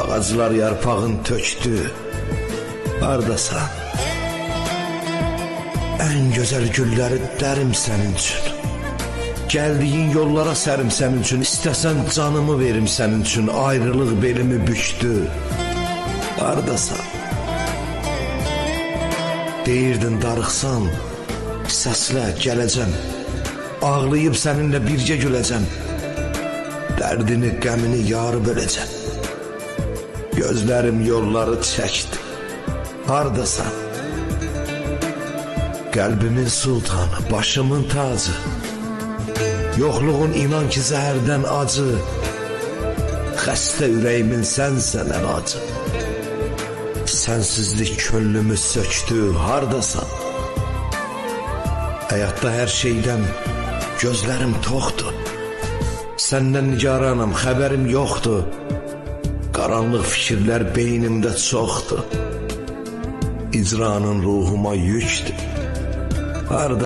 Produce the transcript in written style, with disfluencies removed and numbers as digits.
Ağaclar yarpağın tökdü. Hardasan? Ən gözəl gülləri dərim sənin üçün. Gəldiyin yollara sərim sənin üçün. İstəsən canımı verim sənin üçün. Ayrılıq belimi bükdü. Hardasan? Deyirdin darıxsan, səslə gələcəm. Ağlayıb səninlə bircə güləcəm. Dərdini, qəmini yarı böləcəm. Gözlərim yolları çəkdi. Hardasan? Qəlbimin sultanı, başımın tacı. Yoxluğun inan ki zəhərdən acı. Xəstə ürəyimin sənsən əlacı. Sənsizlik könlümü söktü. Hardasan? Həyatda hər şeydən gözlərim toxdur. Səndən nigaranam, xəbərim yoxdur. Qaranlıq fikirlər beynimdə çoxdur. İcranın ruhuma yükdür. Harda